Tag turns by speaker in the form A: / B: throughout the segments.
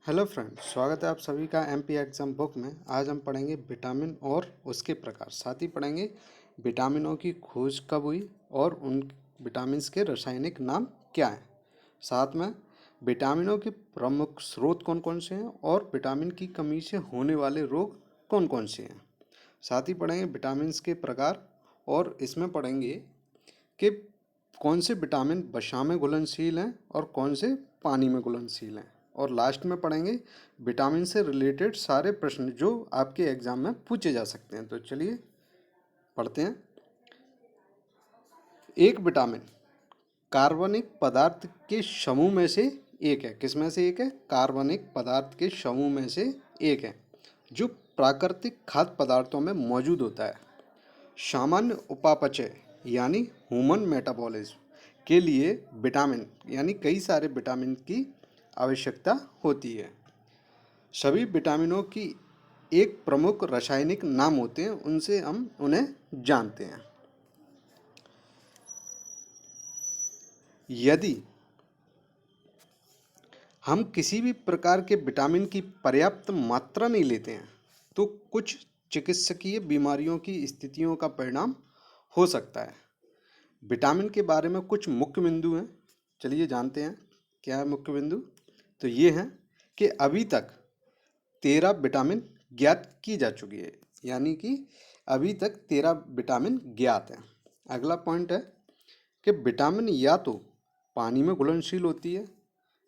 A: Hello friends, स्वागत है आप सभी का एमपी एग्जाम बुक में। आज हम पढ़ेंगे विटामिन और उसके प्रकार, साथ ही पढ़ेंगे विटामिनों की खोज कब हुई और उन विटामिन्स के रासायनिक नाम क्या हैं। साथ में विटामिनों के प्रमुख स्रोत कौन कौन से हैं और विटामिन की कमी से होने वाले रोग कौन कौन से हैं। साथ ही पढ़ेंगे विटामिन्स के प्रकार और इसमें पढ़ेंगे कि कौन से विटामिन वसा में घुलनशील हैं और कौन से पानी में घुलनशील हैं। और लास्ट में पढ़ेंगे विटामिन से रिलेटेड सारे प्रश्न जो आपके एग्जाम में पूछे जा सकते हैं। तो चलिए पढ़ते हैं। एक विटामिन कार्बनिक पदार्थ के समूह में से एक है। किस में से एक है? कार्बनिक पदार्थ के समूह में से एक है जो प्राकृतिक खाद्य पदार्थों में मौजूद होता है। सामान्य उपापचय यानी ह्यूमन मेटाबॉलिज्म के लिए विटामिन यानी कई सारे विटामिन की आवश्यकता होती है। सभी विटामिनों की एक प्रमुख रासायनिक नाम होते हैं, उनसे हम उन्हें जानते हैं। यदि हम किसी भी प्रकार के विटामिन की पर्याप्त मात्रा नहीं लेते हैं तो कुछ चिकित्सकीय बीमारियों की स्थितियों का परिणाम हो सकता है। विटामिन के बारे में कुछ मुख्य बिंदु हैं, चलिए जानते हैं क्या है मुख्य बिंदु। तो ये हैं कि अभी तक 13 विटामिन ज्ञात की जा चुकी है, यानी कि अभी तक 13 विटामिन ज्ञात हैं। अगला पॉइंट है कि विटामिन या तो पानी में घुलनशील होती है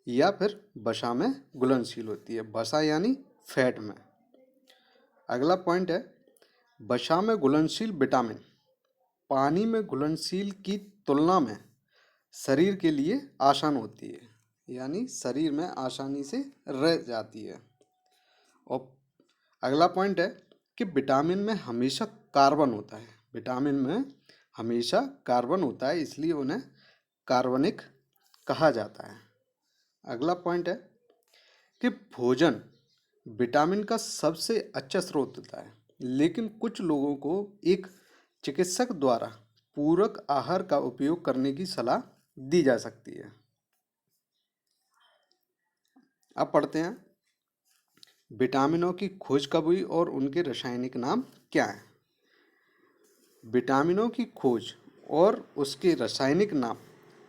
A: या फिर वसा में घुलनशील होती है, वसा यानी फैट में। अगला पॉइंट है वसा में घुलनशील विटामिन पानी में घुलनशील की तुलना में शरीर के लिए आसान होती है, यानी शरीर में आसानी से रह जाती है। और अगला पॉइंट है कि विटामिन में हमेशा कार्बन होता है। विटामिन में हमेशा कार्बन होता है, इसलिए उन्हें कार्बनिक कहा जाता है। अगला पॉइंट है कि भोजन विटामिन का सबसे अच्छा स्रोत होता है, लेकिन कुछ लोगों को एक चिकित्सक द्वारा पूरक आहार का उपयोग करने की सलाह दी जा सकती है। अब पढ़ते हैं विटामिनों की खोज कब हुई और उनके रासायनिक नाम क्या हैं। विटामिनों की खोज और उसके रासायनिक नाम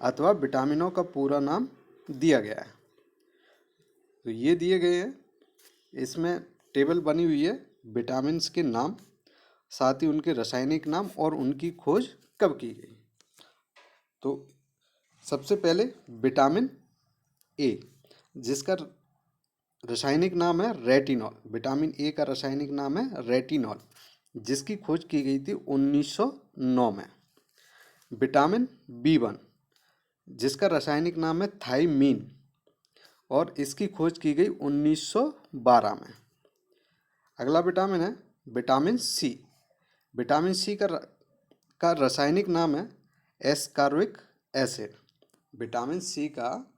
A: अथवा विटामिनों का पूरा नाम दिया गया है। तो ये दिए गए हैं, इसमें टेबल बनी हुई है विटामिन्स के नाम, साथ ही उनके रासायनिक नाम और उनकी खोज कब की गई। तो सबसे पहले विटामिन ए, जिसका रासायनिक नाम है रेटिनॉल। विटामिन ए का रासायनिक नाम है रेटिनॉल, जिसकी खोज की गई थी 1909 में। विटामिन बी1, जिसका रासायनिक नाम है थाइमीन और इसकी खोज की गई 1912 में। अगला विटामिन है विटामिन सी। विटामिन सी का रासायनिक नाम है एस्कॉर्बिक एसिड। विटामिन सी का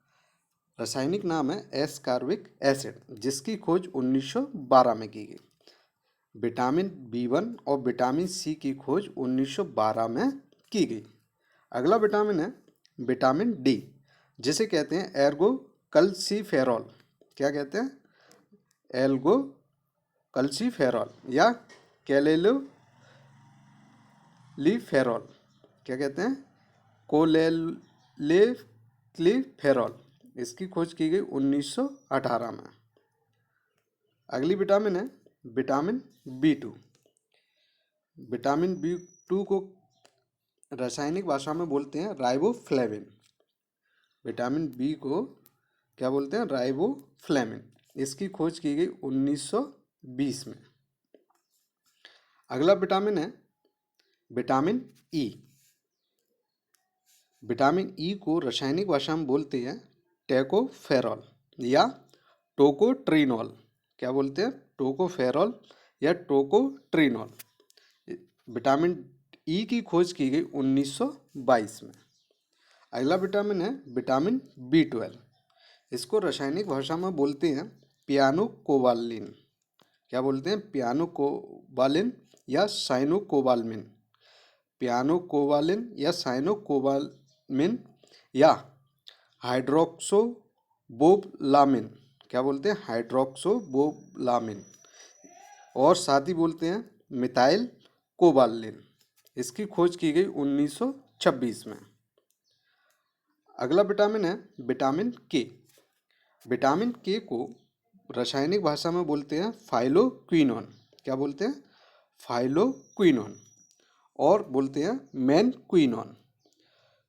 A: रासायनिक नाम है एस्कॉर्बिक एसिड, जिसकी खोज 1912 में की गई। विटामिन बी1 और विटामिन सी की खोज 1912 में की गई। अगला विटामिन है विटामिन डी, जिसे कहते हैं एर्गो कल्सीफेरॉल। क्या कहते हैं? एल्गो कल्सीफेरॉल या कैलेलोलीफेरॉल। क्या कहते हैं? कोलेलेक्लीफेरॉल। इसकी खोज की गई 1918 में। अगली विटामिन है विटामिन बी2। विटामिन बी2 को रासायनिक भाषा में बोलते हैं राइबोफ्लेविन। विटामिन बी को क्या बोलते हैं? राइबोफ्लेविन। इसकी खोज की गई 1920 में। अगला विटामिन है विटामिन ई। विटामिन ई को रासायनिक भाषा में बोलते हैं टोकोफेरॉल या टोकोट्रिनॉल। क्या बोलते हैं? टोकोफेरॉल या टोकोट्रिनॉल। विटामिन ई की खोज की गई 1922 में। अगला विटामिन है विटामिन बी12। इसको रासायनिक भाषा में बोलते हैं पियानोकोबालिन। क्या बोलते हैं? पियानोकोबालिन या साइनोकोबालमिन। पियानोकोबालिन या साइनोकोबालमिन या हाइड्रोक्सोबोप्लामिन क्या बोलते हैं, हाइड्रोक्सोबोलामिन। और साथ ही बोलते हैं मिथाइल कोबालिन। इसकी खोज की गई 1926 में। अगला विटामिन है विटामिन के। विटामिन के को रासायनिक भाषा में बोलते हैं फाइलोक्विनोन। क्या बोलते हैं, फाइलोक्विनोन। और बोलते हैं मैनक्विनोन।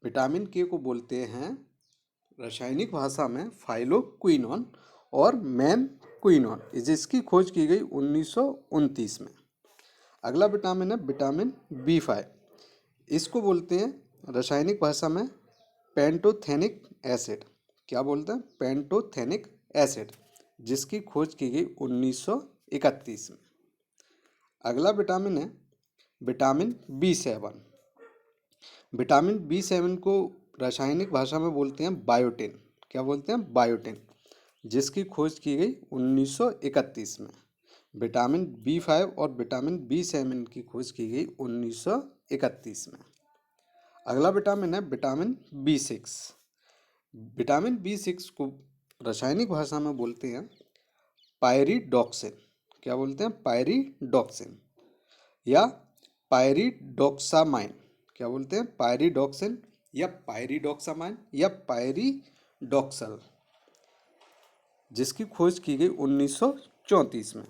A: विटामिन के को बोलते हैं रासायनिक भाषा में फाइलोक्विनोन और मैनक्विनोन। जिसकी खोज की गई 1929 में। अगला विटामिन है विटामिन B5। इसको बोलते हैं रासायनिक भाषा में पेंटोथेनिक एसिड। क्या बोलते हैं, पेंटोथेनिक एसिड। जिसकी खोज की गई 1931 में। अगला विटामिन है विटामिन B7। विटामिन B7 को रासायनिक भाषा में बोलते हैं बायोटिन। क्या बोलते हैं, बायोटिन। जिसकी खोज की गई 1931 में। विटामिन B5 और विटामिन B7 की खोज की गई 1931 में। अगला विटामिन है विटामिन B6। विटामिन B6 को रासायनिक भाषा में बोलते हैं पायरिडॉक्सिन। क्या बोलते हैं, पायरिडॉक्सिन या पायरिडॉक्सामाइन। क्या बोलते हैं, पायरिडॉक्सिन या पायरिडॉक्सामाइन या पायरिडॉक्सल। जिसकी खोज की गई 1934 में।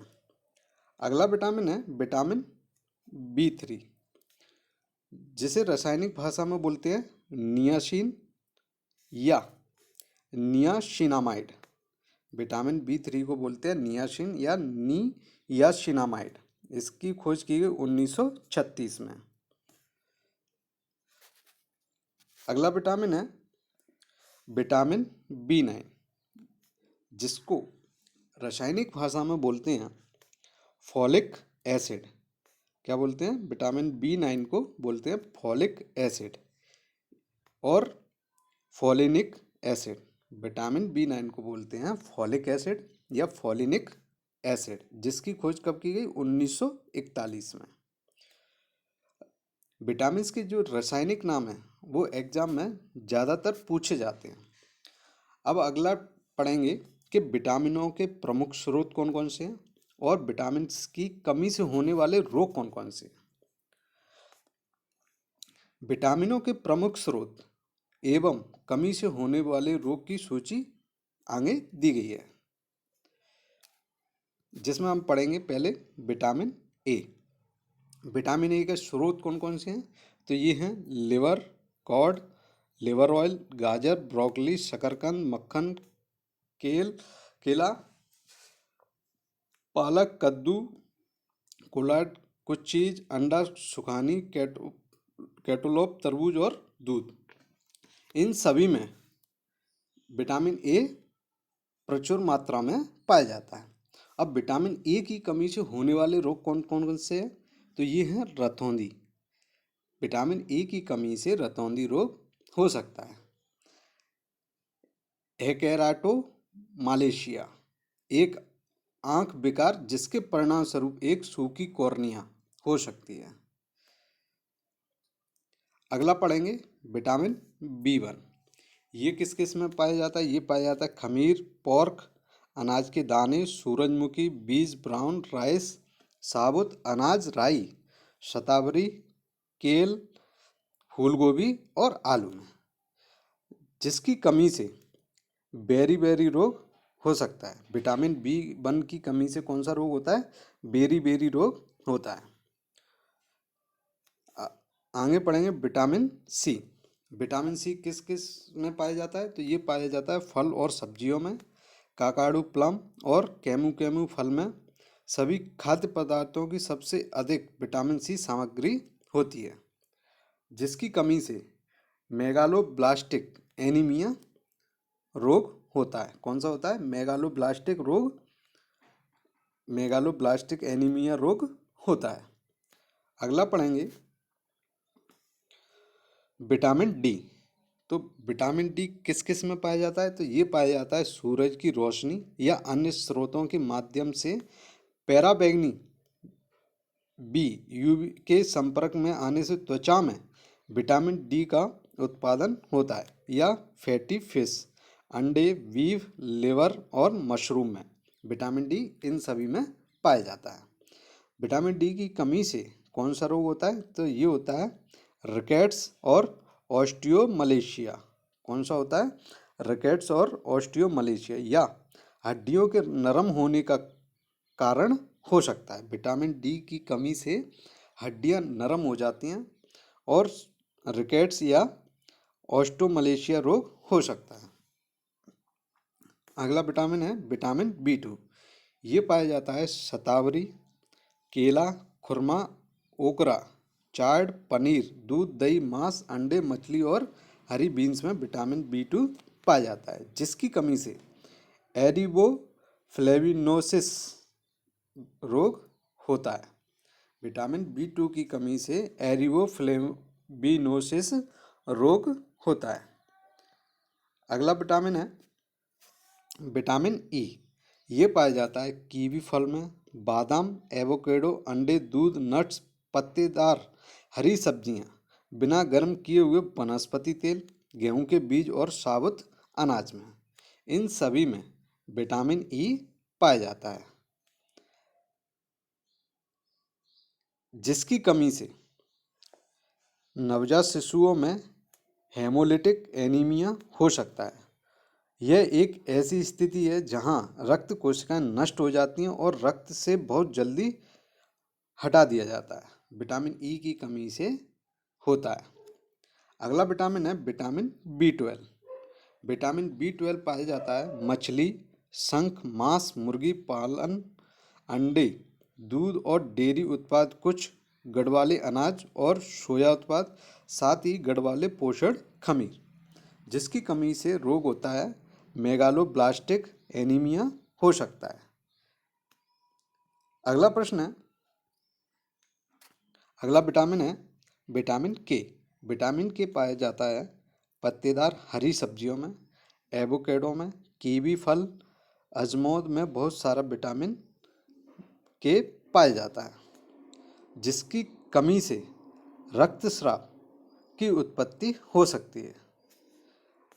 A: अगला विटामिन है विटामिन B3, जिसे रासायनिक भाषा में बोलते हैं नियासिन या नियासिनामाइड। विटामिन B3 को बोलते हैं नियासिन या नियासिनामाइड। इसकी खोज की गई 1936 में। अगला विटामिन है विटामिन B9, जिसको रासायनिक भाषा में बोलते हैं फॉलिक एसिड। क्या बोलते हैं, विटामिन B9 को बोलते हैं फॉलिक एसिड और फॉलिनिक एसिड। विटामिन B9 को बोलते हैं फॉलिक एसिड या फॉलिनिक एसिड। जिसकी खोज कब की गई, 1941 में। विटामिन के जो रासायनिक नाम है वो एग्जाम में ज़्यादातर पूछे जाते हैं। अब अगला पढ़ेंगे कि विटामिनों के प्रमुख स्रोत कौन कौन से हैं और विटामिन की कमी से होने वाले रोग कौन कौन से हैं। विटामिनों के प्रमुख स्रोत एवं कमी से होने वाले रोग की सूची आगे दी गई है, जिसमें हम पढ़ेंगे पहले विटामिन ए। विटामिन ए के स्रोत कौन कौन से हैं, तो ये हैं लिवर, कॉड, लिवर ऑयल, गाजर, ब्रोकली, शकरकंद, मक्खन, केला, पालक, कद्दू, कोलाड, कुछ चीज़, अंडा, सुखानी, कैटोलोप, तरबूज और दूध। इन सभी में विटामिन ए प्रचुर मात्रा में पाया जाता है। अब विटामिन ए की कमी से होने वाले रोग कौन कौन से हैं, तो ये हैं रतौंधी। विटामिन ए की कमी से रतौंधी रोग हो सकता है। एकेराटोमालेशिया, एक आंख विकार जिसके परिणाम स्वरूप एक सूखी कॉर्निया हो सकती है। अगला पढ़ेंगे विटामिन B1। ये किस किस में पाया जाता है, ये पाया जाता है खमीर, पोर्क, अनाज के दाने, सूरजमुखी, बीज, ब्राउन राइस, साबुत अनाज, राई, शतावरी, केल, फूलगोभी और आलू में। जिसकी कमी से बेरी रोग हो सकता है। विटामिन B1 की कमी से कौन सा रोग होता है, बेरी रोग होता है। आगे पढ़ेंगे विटामिन सी। विटामिन सी किस किस में पाया जाता है, तो ये पाया जाता है फल और सब्जियों में, काकाडू, प्लम और कैमू फल में। सभी खाद्य पदार्थों की सबसे अधिक विटामिन सी सामग्री होती है। जिसकी कमी से मेगालोब्लास्टिक एनीमिया रोग होता है। कौन सा होता है, मेगालोब्लास्टिक रोग, मेगालोब्लास्टिक एनीमिया रोग होता है। अगला पढ़ेंगे विटामिन डी। तो विटामिन डी किस किस में पाया जाता है, तो ये पाया जाता है सूरज की रोशनी या अन्य स्रोतों के माध्यम से पैराबैंगनी बी यूवी के संपर्क में आने से त्वचा में विटामिन डी का उत्पादन होता है, या फैटी फिश अंडे, बीफ, लिवर और मशरूम में विटामिन डी इन सभी में पाया जाता है। विटामिन डी की कमी से कौन सा रोग होता है? तो ये होता है रिकेट्स और ऑस्टियोमलेशिया। कौन सा होता है? रिकेट्स और ऑस्टियोमलेशिया, या हड्डियों के नरम होने का कारण हो सकता है। विटामिन डी की कमी से हड्डियां नरम हो जाती हैं और रिकेट्स या ऑस्टियोमलेशिया रोग हो सकता है। अगला विटामिन है विटामिन बी 2। ये पाया जाता है शतावरी, केला, खुरमा, ओकरा, चाट, पनीर, दूध, दही, मांस, अंडे, मछली और हरी बीन्स में विटामिन बी 2 पाया जाता है, जिसकी कमी से एरिबोफ्लेविनोसिस रोग होता है। विटामिन बी 2 की कमी से एरिबोफ्लेविनोसिस रोग होता है। अगला विटामिन है विटामिन ई। ये पाया जाता है कीवी फल में, बादाम, एवोकेडो, अंडे, दूध, नट्स, पत्तेदार हरी सब्जियां, बिना गर्म किए हुए वनस्पति तेल, गेहूं के बीज और साबुत अनाज में। इन सभी में विटामिन ई पाया जाता है, जिसकी कमी से नवजात शिशुओं में हेमोलिटिक एनीमिया हो सकता है। यह एक ऐसी स्थिति है जहां रक्त कोशिकाएं नष्ट हो जाती हैं और रक्त से बहुत जल्दी हटा दिया जाता है। विटामिन ई की कमी से होता है। अगला विटामिन है विटामिन बी 12। विटामिन बी 12 पाया जाता है मछली, शंख, मांस, मुर्गी पालन, अंडे, दूध और डेयरी उत्पाद, कुछ गढ़वाले अनाज और सोया उत्पाद, साथ ही गढ़वाले पोषण खमीर, जिसकी कमी से रोग होता है मेगालोब्लास्टिक एनीमिया हो सकता है। अगला प्रश्न है अगला विटामिन है विटामिन के। विटामिन के पाया जाता है पत्तेदार हरी सब्जियों में, एवोकेडो में, कीवी फल, अजमोद में बहुत सारा विटामिन के पाया जाता है, जिसकी कमी से रक्तस्राव की उत्पत्ति हो सकती है।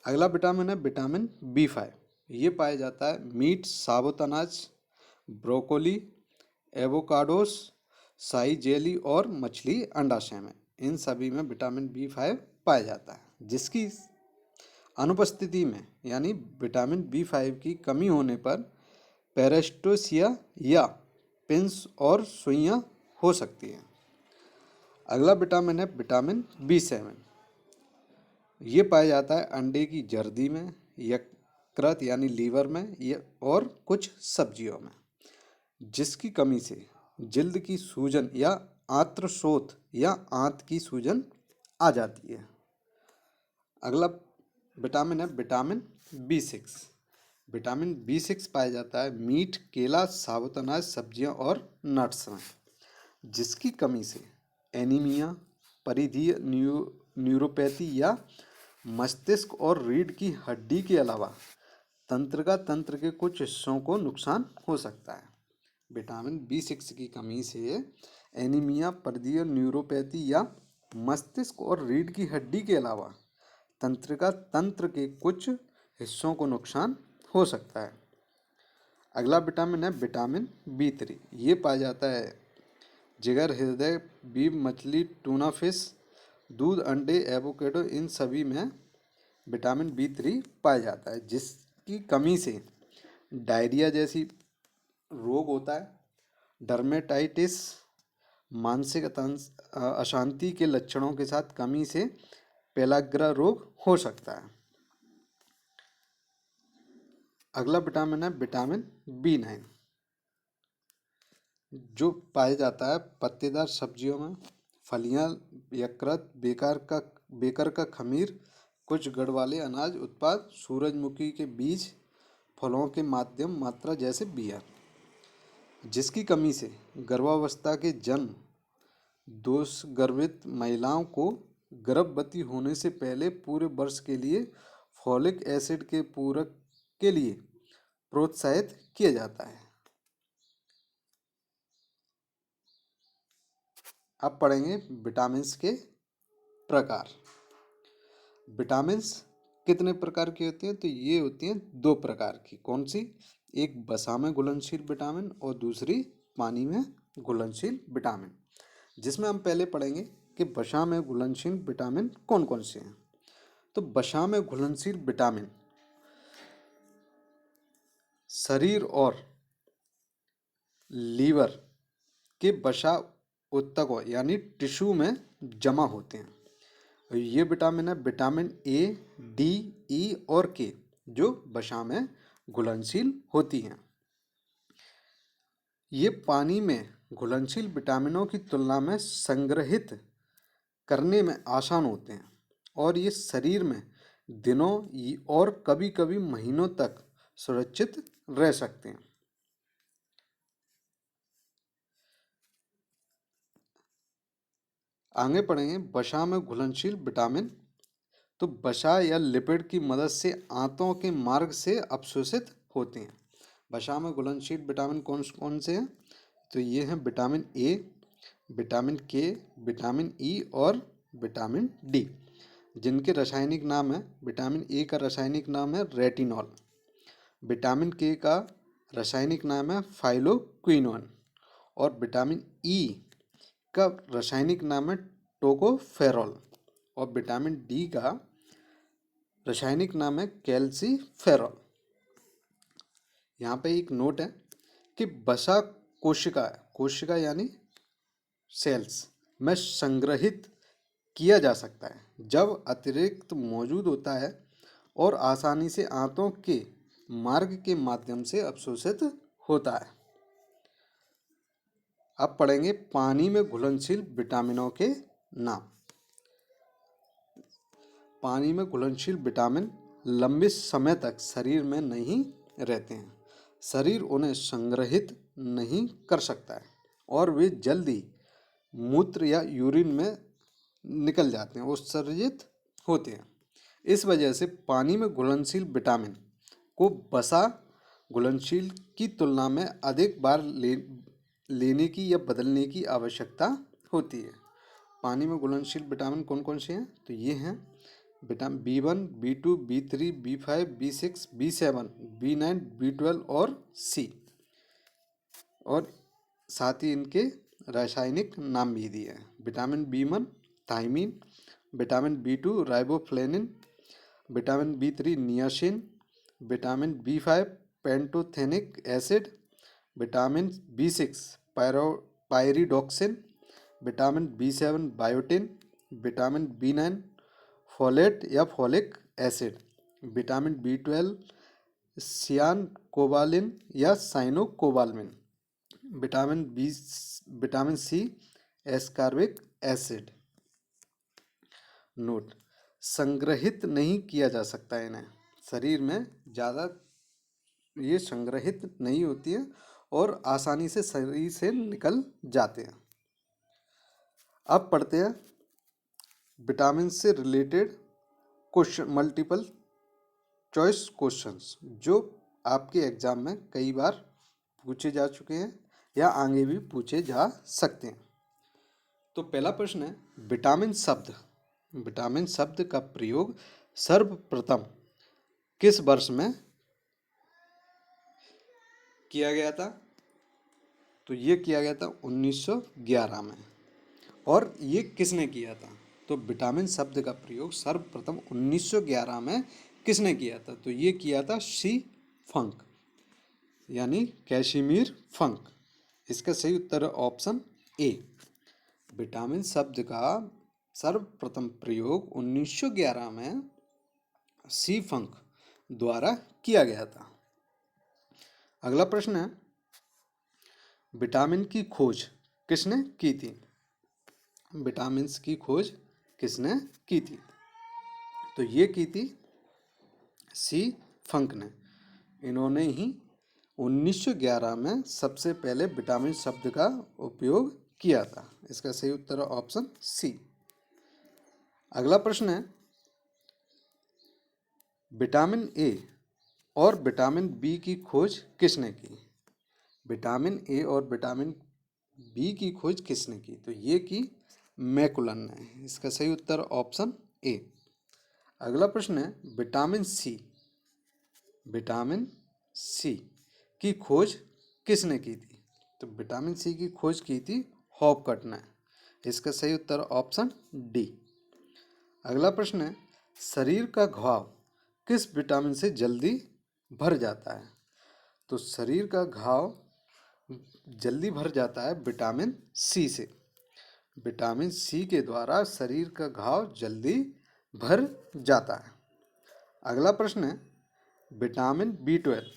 A: अगला विटामिन है विटामिन बी 5। ये पाया जाता है मीट, साबुत अनाज, ब्रोकोली, एवोकाडोस, शाही जेली और मछली अंडाशय में। इन सभी में विटामिन बी 5 पाया जाता है, जिसकी अनुपस्थिति में यानी विटामिन बी 5 की कमी होने पर पेरेस्टोसिया या पिंस और सुइयां हो सकती है। अगला विटामिन है विटामिन बी 7। ये पाया जाता है अंडे की जर्दी में, यकृत यानी लीवर में और कुछ सब्जियों में, जिसकी कमी से जल्द की सूजन या आंत्रशोथ या आंत की सूजन आ जाती है। अगला विटामिन है विटामिन बी 6। विटामिन बी 6 पाया जाता है मीट, केला, साबुत अनाज, सब्जियां और नट्स में, जिसकी कमी से एनीमिया, परिधीय न्यूरोपैथी या मस्तिष्क और रीढ़ की हड्डी के अलावा तंत्र के कुछ हिस्सों को नुकसान हो सकता है। विटामिन बी 6 की कमी से एनीमिया, परिधीय न्यूरोपैथी या मस्तिष्क और रीढ़ की हड्डी के अलावा तंत्र के कुछ हिस्सों को नुकसान हो सकता है। अगला विटामिन है विटामिन बी 3। ये पाया जाता है जिगर, हृदय, बीफ, मछली, टूना फिश, दूध, अंडे, एवोकेडो, इन सभी में विटामिन बी 3 पाया जाता है, जिसकी कमी से डायरिया जैसी रोग होता है, डर्मेटाइटिस, मानसिक अशांति के लक्षणों के साथ कमी से पेलाग्रा रोग हो सकता है। अगला विटामिन है विटामिन बी 9, जो पाया जाता है पत्तेदार सब्जियों में, फलियां, यकृत, बेकर का खमीर, कुछ गढ़वाले अनाज उत्पाद, सूरजमुखी के बीज, फलों के माध्यम मात्रा जैसे बिया, जिसकी कमी से गर्भावस्था के जन्म, दोष गर्भित महिलाओं को गर्भवती होने से पहले पूरे वर्ष के लिए फॉलिक एसिड के पूरक के लिए प्रोत्साहित किया जाता है। अब पढ़ेंगे विटामिन्स के प्रकार। विटामिन्स कितने प्रकार की होती हैं? तो ये होती हैं दो प्रकार की। कौन सी? एक वसा में घुलनशील विटामिन और दूसरी पानी में घुलनशील विटामिन। जिसमें हम पहले पढ़ेंगे कि वसा में घुलनशील विटामिन कौन कौन से हैं। तो वसा में घुलनशील विटामिन शरीर और लीवर के वसा ऊतकों यानी टिश्यू में जमा होते हैं। ये विटामिन है विटामिन ए, डी, ई और के, जो वसा में घुलनशील होती हैं। ये पानी में घुलनशील विटामिनों की तुलना में संग्रहित करने में आसान होते हैं और ये शरीर में दिनों और कभी-कभी महीनों तक सुरक्षित रह सकते हैं। आगे पढ़ेंगे वसा में घुलनशील विटामिन। तो वसा या लिपिड की मदद से आंतों के मार्ग से अवशोषित होते हैं। वसा में घुलनशील विटामिन कौन कौन से हैं? तो ये हैं विटामिन ए, विटामिन के, विटामिन ई और विटामिन डी, जिनके रासायनिक नाम है। विटामिन ए का रासायनिक नाम है रेटिनॉल, विटामिन के का रासायनिक नाम है फाइलोक्विनोन और विटामिन ई का रासायनिक नाम है टोकोफेरॉल और विटामिन डी का रासायनिक नाम है कैल्सीफेरॉल। यहाँ पे एक नोट है कि वसा कोशिका यानी सेल्स में संग्रहित किया जा सकता है जब अतिरिक्त मौजूद होता है और आसानी से आंतों के मार्ग के माध्यम से अवशोषित होता है। अब पढ़ेंगे पानी में घुलनशील विटामिनों के नाम। पानी में घुलनशील विटामिन लंबे समय तक शरीर में नहीं रहते हैं। शरीर उन्हें संग्रहित नहीं कर सकता है और वे जल्दी मूत्र या यूरिन में निकल जाते हैं, उत्सर्जित होते हैं। इस वजह से पानी में घुलनशील विटामिन को वसा घुलनशील की तुलना में अधिक बार लेने की या बदलने की आवश्यकता होती है। पानी में घुलनशील विटामिन कौन कौन से हैं? तो ये हैं vitamin B1, B2, B3, B5, B6, B7, B9, B12 और C। और साथ ही इनके रासायनिक नाम भी दिए हैं। Vitamin B1 thiamine, vitamin B2 riboflavin, vitamin B3 niacin, vitamin B5 pantothenic acid, vitamin B6 pyridoxine, vitamin B7 biotin, vitamin B9 folate या folic acid, vitamin B12 cyanocobalamin या cyanocobalamin, vitamin C ascorbic acid. Note: संग्रहित नहीं किया जा सकता है इन्हें शरीर में ज़्यादा, ये संग्रहित नहीं होती है और आसानी से शरीर से निकल जाते हैं। अब पढ़ते हैं विटामिन से related question, multiple choice questions, जो आपके एग्जाम में कई बार पूछे जा चुके हैं या आगे भी पूछे जा सकते हैं। तो पहला प्रश्न है विटामिन शब्द। विटामिन शब्द का प्रयोग सर्वप्रथम किस वर्ष में किया गया था? तो ये किया गया था 1911 में। और ये किसने किया था? तो विटामिन शब्द का प्रयोग सर्वप्रथम 1911 में किसने किया था? तो ये किया था सी फंक यानी कैसिमिर फंक। इसका सही उत्तर है ऑप्शन ए। विटामिन शब्द का सर्वप्रथम प्रयोग 1911 में सी फंक द्वारा किया गया था। अगला प्रश्न है विटामिन की खोज किसने की थी? विटामिन की खोज किसने की थी? तो ये की थी सी फंक ने। इन्होंने ही 1911 में सबसे पहले विटामिन शब्द का उपयोग किया था। इसका सही उत्तर है ऑप्शन सी। अगला प्रश्न है विटामिन ए और विटामिन बी की खोज किसने की? विटामिन ए और विटामिन बी की खोज किसने की? तो ये की मैकुलन ने। इसका सही उत्तर ऑप्शन ए। अगला प्रश्न है विटामिन सी की खोज किसने की थी? तो विटामिन सी की खोज की थी हॉपकट ने। इसका सही उत्तर ऑप्शन डी। अगला प्रश्न है शरीर का घाव किस विटामिन से जल्दी भर जाता है? तो शरीर का घाव जल्दी भर जाता है विटामिन सी से। विटामिन सी के द्वारा शरीर का घाव जल्दी भर जाता है। अगला प्रश्न है विटामिन B12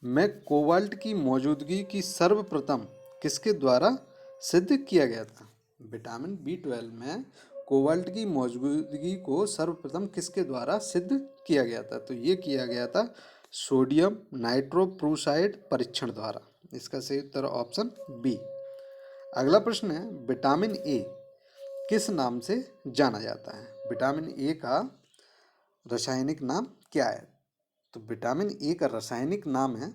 A: में कोबाल्ट की मौजूदगी की सर्वप्रथम किसके द्वारा सिद्ध किया गया था? विटामिन B12 में कोबाल्ट की मौजूदगी को सर्वप्रथम किसके द्वारा सिद्ध किया गया था? तो ये किया गया था सोडियम नाइट्रोप्रूसाइड परीक्षण द्वारा। इसका सही उत्तर ऑप्शन बी। अगला प्रश्न है विटामिन ए किस नाम से जाना जाता है? विटामिन ए का रासायनिक नाम क्या है? तो विटामिन ए का रासायनिक नाम है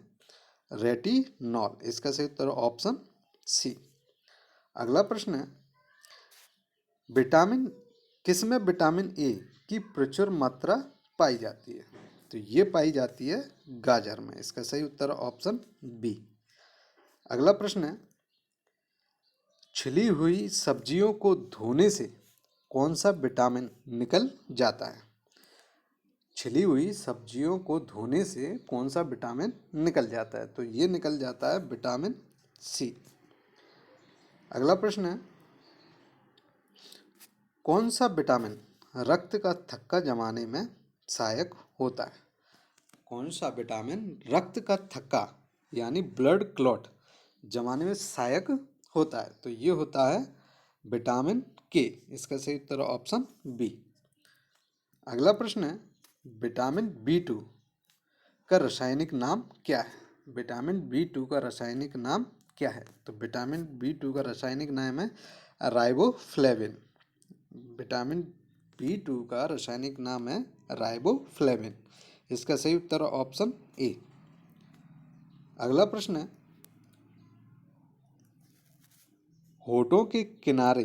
A: रेटिनॉल। इसका सही उत्तर ऑप्शन सी। अगला प्रश्न है किसमें विटामिन ए की प्रचुर मात्रा पाई जाती है? तो ये पाई जाती है गाजर में। इसका सही उत्तर ऑप्शन बी। अगला प्रश्न है छिली हुई सब्जियों को धोने से कौन सा विटामिन निकल जाता है? छिली हुई सब्जियों को धोने से कौन सा विटामिन निकल जाता है? तो ये निकल जाता है विटामिन सी। अगला प्रश्न है कौन सा विटामिन रक्त का थक्का जमाने में सहायक होता है? कौन सा विटामिन रक्त का थक्का यानी ब्लड क्लॉट जमाने में सहायक होता है? तो ये होता है विटामिन के। इसका सही उत्तर ऑप्शन बी। अगला प्रश्न है विटामिन B2 का रासायनिक नाम क्या है? विटामिन B2 का रासायनिक नाम क्या है? तो विटामिन B2 का रासायनिक नाम है राइबोफ्लेविन। विटामिन B2 का रासायनिक नाम है राइबोफ्लेविन। इसका सही उत्तर ऑप्शन ए। अगला प्रश्न है होठों के किनारे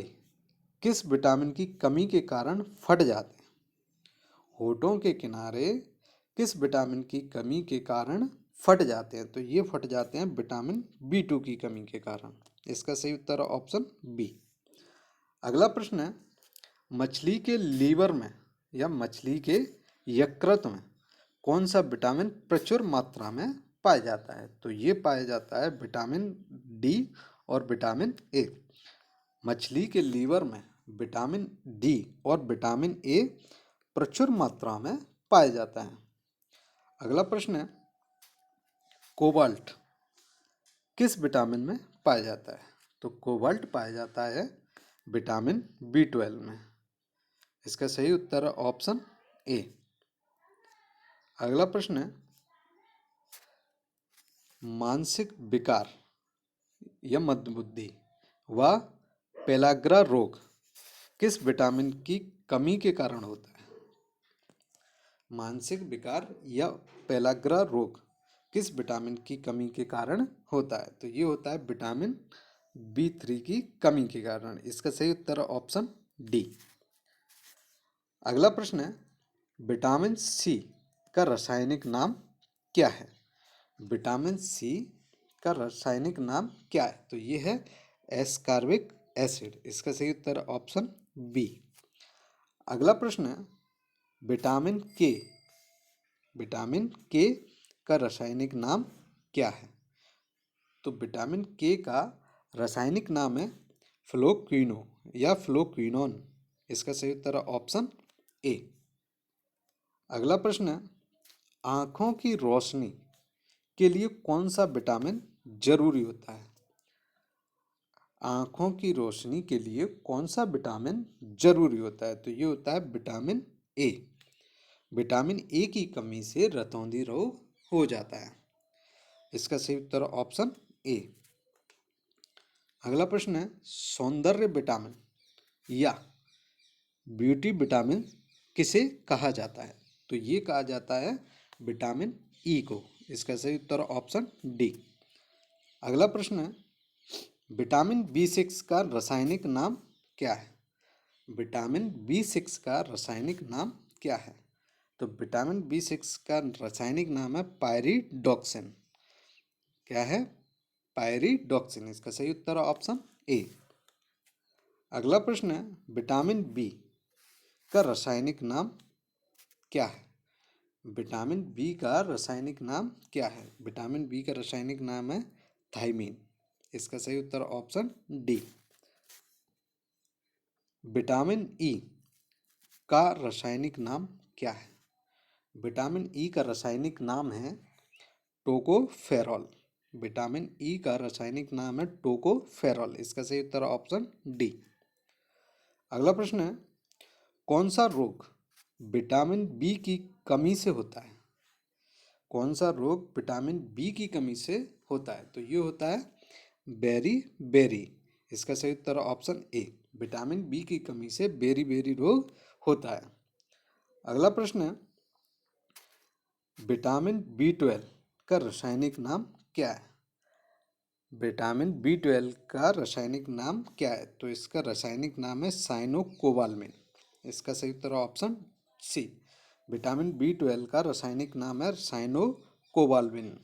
A: किस विटामिन की कमी के कारण फट जाते हैं? होठों के किनारे किस विटामिन की कमी के कारण फट जाते हैं? तो ये फट जाते हैं विटामिन B2 की कमी के कारण। इसका सही उत्तर ऑप्शन बी। अगला प्रश्न है मछली के लीवर में या मछली के यकृत में कौन सा विटामिन प्रचुर मात्रा में पाया जाता है? तो ये पाया जाता है विटामिन डी और विटामिन ए। मछली के लीवर में विटामिन डी और विटामिन ए प्रचुर मात्रा में पाया जाता है। अगला प्रश्न है कोबाल्ट किस विटामिन में पाया जाता है? तो कोबाल्ट पाया जाता है विटामिन B12 में। इसका सही उत्तर है ऑप्शन ए। अगला प्रश्न है मानसिक विकार या मंदबुद्धि व पेलाग्रा रोग किस विटामिन की कमी के कारण होता है? मानसिक विकार या पेलाग्रा रोग किस विटामिन की कमी के कारण होता है? तो ये होता है विटामिन B3 की कमी के कारण। इसका सही उत्तर है ऑप्शन डी। अगला प्रश्न है विटामिन सी का रासायनिक नाम क्या है? विटामिन सी का रासायनिक नाम क्या है? तो ये है एस्कॉर्बिक एसिड। इसका सही उत्तर ऑप्शन बी। अगला प्रश्न है विटामिन के का रासायनिक नाम क्या है? तो विटामिन के का रासायनिक नाम है फ्लोक्विनो या फ्लोक्विनोन। इसका सही उत्तर है ऑप्शन ए। अगला प्रश्न है आँखों की रोशनी के लिए कौन सा विटामिन जरूरी होता है? आँखों की रोशनी के लिए कौन सा विटामिन जरूरी होता है? तो ये होता है विटामिन ए। विटामिन ए की कमी से रतौंधी रोग हो जाता है। इसका सही उत्तर ऑप्शन ए। अगला प्रश्न है सौंदर्य विटामिन या ब्यूटी विटामिन किसे कहा जाता है? तो ये कहा जाता है विटामिन ई को। इसका सही उत्तर ऑप्शन डी। अगला प्रश्न है विटामिन B6 का रासायनिक नाम क्या है? विटामिन B6 का रासायनिक नाम क्या है? तो विटामिन B6 का रासायनिक नाम है पायरिडॉक्सिन। क्या है? पायरिडॉक्सिन। इसका सही उत्तर है ऑप्शन ए। अगला प्रश्न है, विटामिन बी का रासायनिक नाम क्या है? विटामिन बी का रासायनिक नाम क्या है? विटामिन बी का रासायनिक नाम है थायमीन। इसका सही उत्तर ऑप्शन डी। विटामिन ई का रासायनिक नाम क्या है? विटामिन ई का रासायनिक नाम है टोकोफेरॉल। विटामिन ई का रासायनिक नाम है टोकोफेरॉल। इसका सही उत्तर ऑप्शन डी। अगला प्रश्न है, कौन सा रोग विटामिन बी की कमी से होता है? कौन सा रोग विटामिन बी की कमी से होता है? तो ये होता है बेरी। इसका सही उत्तर ऑप्शन ए। विटामिन बी की कमी से बेरी रोग होता है। अगला प्रश्न है, विटामिन B12 का रासायनिक नाम क्या है? विटामिन B12 का रासायनिक नाम क्या है? तो इसका रासायनिक नाम है साइनोकोबाल्मिन। इसका सही उत्तर ऑप्शन सी। विटामिन B12 का रासायनिक नाम है साइनोकोबाल्मिन।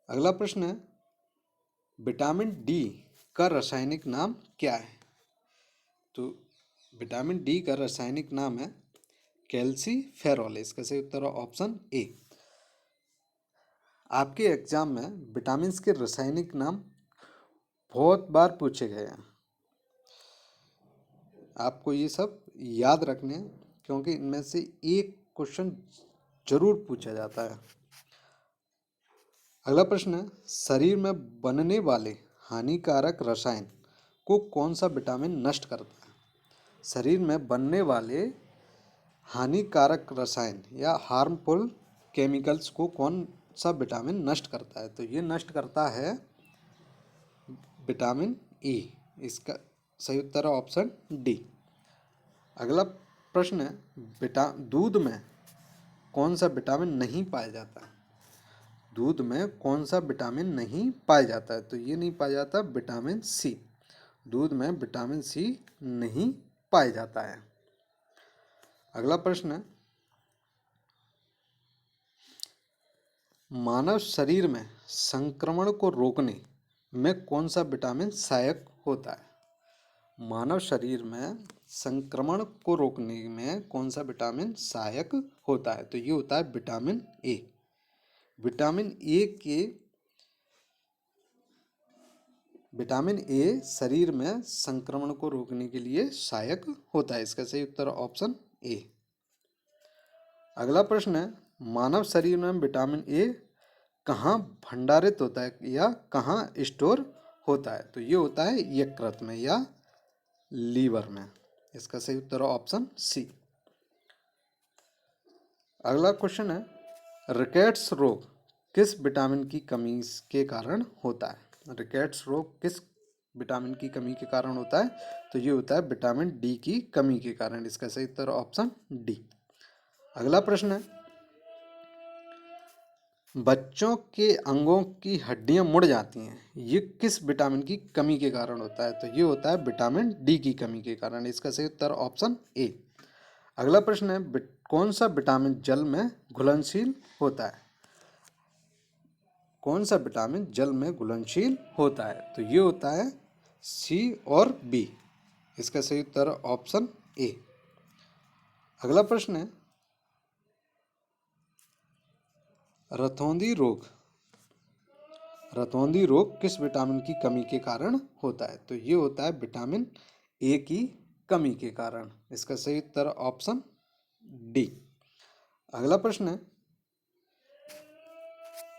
A: अगला प्रश्न है, विटामिन डी का रासायनिक नाम क्या है? तो विटामिन डी का रासायनिक नाम है कैल्सीफेरॉल। इसका सही उत्तर ऑप्शन ए। आपके एग्जाम में विटामिन्स के रासायनिक नाम बहुत बार पूछे गए हैं। आपको ये सब याद रखने हैं, क्योंकि इनमें से एक क्वेश्चन जरूर पूछा जाता है। अगला प्रश्न है, शरीर में बनने वाले हानिकारक रसायन को कौन सा विटामिन नष्ट करता है? शरीर में बनने वाले हानिकारक रसायन या हार्मफुल केमिकल्स को कौन सा विटामिन नष्ट करता है? तो ये नष्ट करता है विटामिन ई। इसका सही उत्तर है ऑप्शन डी। अगला प्रश्न है, दूध में कौन सा विटामिन नहीं पाया जाता? दूध में कौन सा विटामिन नहीं पाया जाता है? तो ये नहीं पाया जाता विटामिन सी। दूध में विटामिन सी नहीं पाया जाता है। अगला प्रश्न है, मानव शरीर में संक्रमण को रोकने में कौन सा विटामिन सहायक होता है? मानव शरीर में संक्रमण को रोकने में कौन सा विटामिन सहायक होता है? तो ये होता है विटामिन ए। विटामिन ए शरीर में संक्रमण को रोकने के लिए सहायक होता है। इसका सही उत्तर ऑप्शन ए। अगला प्रश्न है, मानव शरीर में विटामिन ए कहाँ भंडारित होता है या कहाँ स्टोर होता है? तो ये होता है यकृत में या लीवर में। इसका सही उत्तर ऑप्शन सी। अगला क्वेश्चन है, रिकेट्स रोग किस विटामिन की कमी के कारण होता है? रिकेट्स रोग किस विटामिन की कमी के कारण होता है? तो ये होता है विटामिन डी की कमी के कारण। इसका सही उत्तर ऑप्शन डी। अगला प्रश्न है, बच्चों के अंगों की हड्डियां मुड़ जाती हैं, ये किस विटामिन की कमी के कारण होता है? तो ये होता है विटामिन डी की कमी के कारण। इसका सही उत्तर ऑप्शन ए। अगला प्रश्न है, कौन सा विटामिन जल में घुलनशील होता है? कौन सा विटामिन जल में घुलनशील होता है? तो ये होता है सी और बी। इसका सही उत्तर ऑप्शन ए। अगला प्रश्न है, रतौंधी रोग किस विटामिन की कमी के कारण होता है? तो ये होता है विटामिन ए की कमी के कारण। इसका सही उत्तर ऑप्शन डी। अगला प्रश्न है,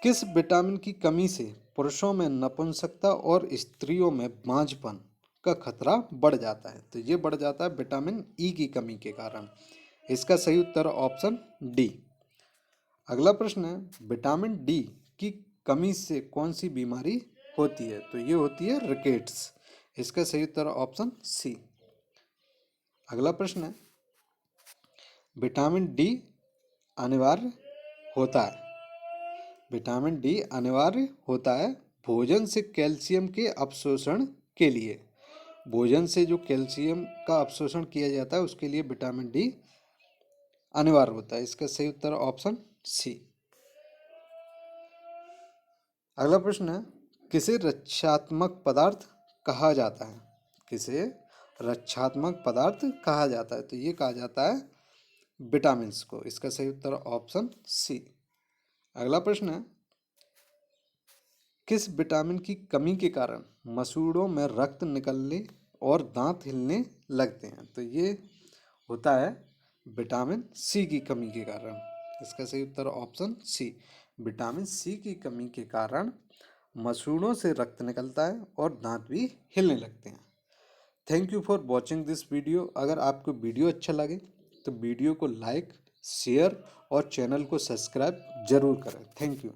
A: किस विटामिन की कमी से पुरुषों में नपुंसकता और स्त्रियों में बांझपन का खतरा बढ़ जाता है? तो ये बढ़ जाता है विटामिन ई की कमी के कारण। इसका सही उत्तर ऑप्शन डी। अगला प्रश्न है, विटामिन डी की कमी से कौन सी बीमारी होती है? तो ये होती है रिकेट्स। इसका सही उत्तर ऑप्शन सी। अगला प्रश्न है, विटामिन डी अनिवार्य होता है। विटामिन डी अनिवार्य होता है भोजन से कैल्शियम के अवशोषण के लिए। भोजन से जो कैल्शियम का अवशोषण किया जाता है उसके लिए विटामिन डी अनिवार्य होता है। इसका सही उत्तर ऑप्शन सी। अगला प्रश्न है, किसे रक्षात्मक पदार्थ कहा जाता है? किसे रक्षात्मक पदार्थ कहा जाता है? तो ये कहा जाता है विटामिन्स को। इसका सही उत्तर ऑप्शन सी। अगला प्रश्न है, किस विटामिन की कमी के कारण मसूड़ों में रक्त निकलने और दांत हिलने लगते हैं? तो ये होता है विटामिन सी की कमी के कारण। इसका सही उत्तर ऑप्शन सी। विटामिन सी की कमी के कारण मसूड़ों से रक्त निकलता है और दांत भी हिलने लगते हैं। Thank you for watching this video. अगर आपको वीडियो अच्छा लगे तो वीडियो को लाइक, शेयर और चैनल को सब्सक्राइब जरूर करें। Thank you.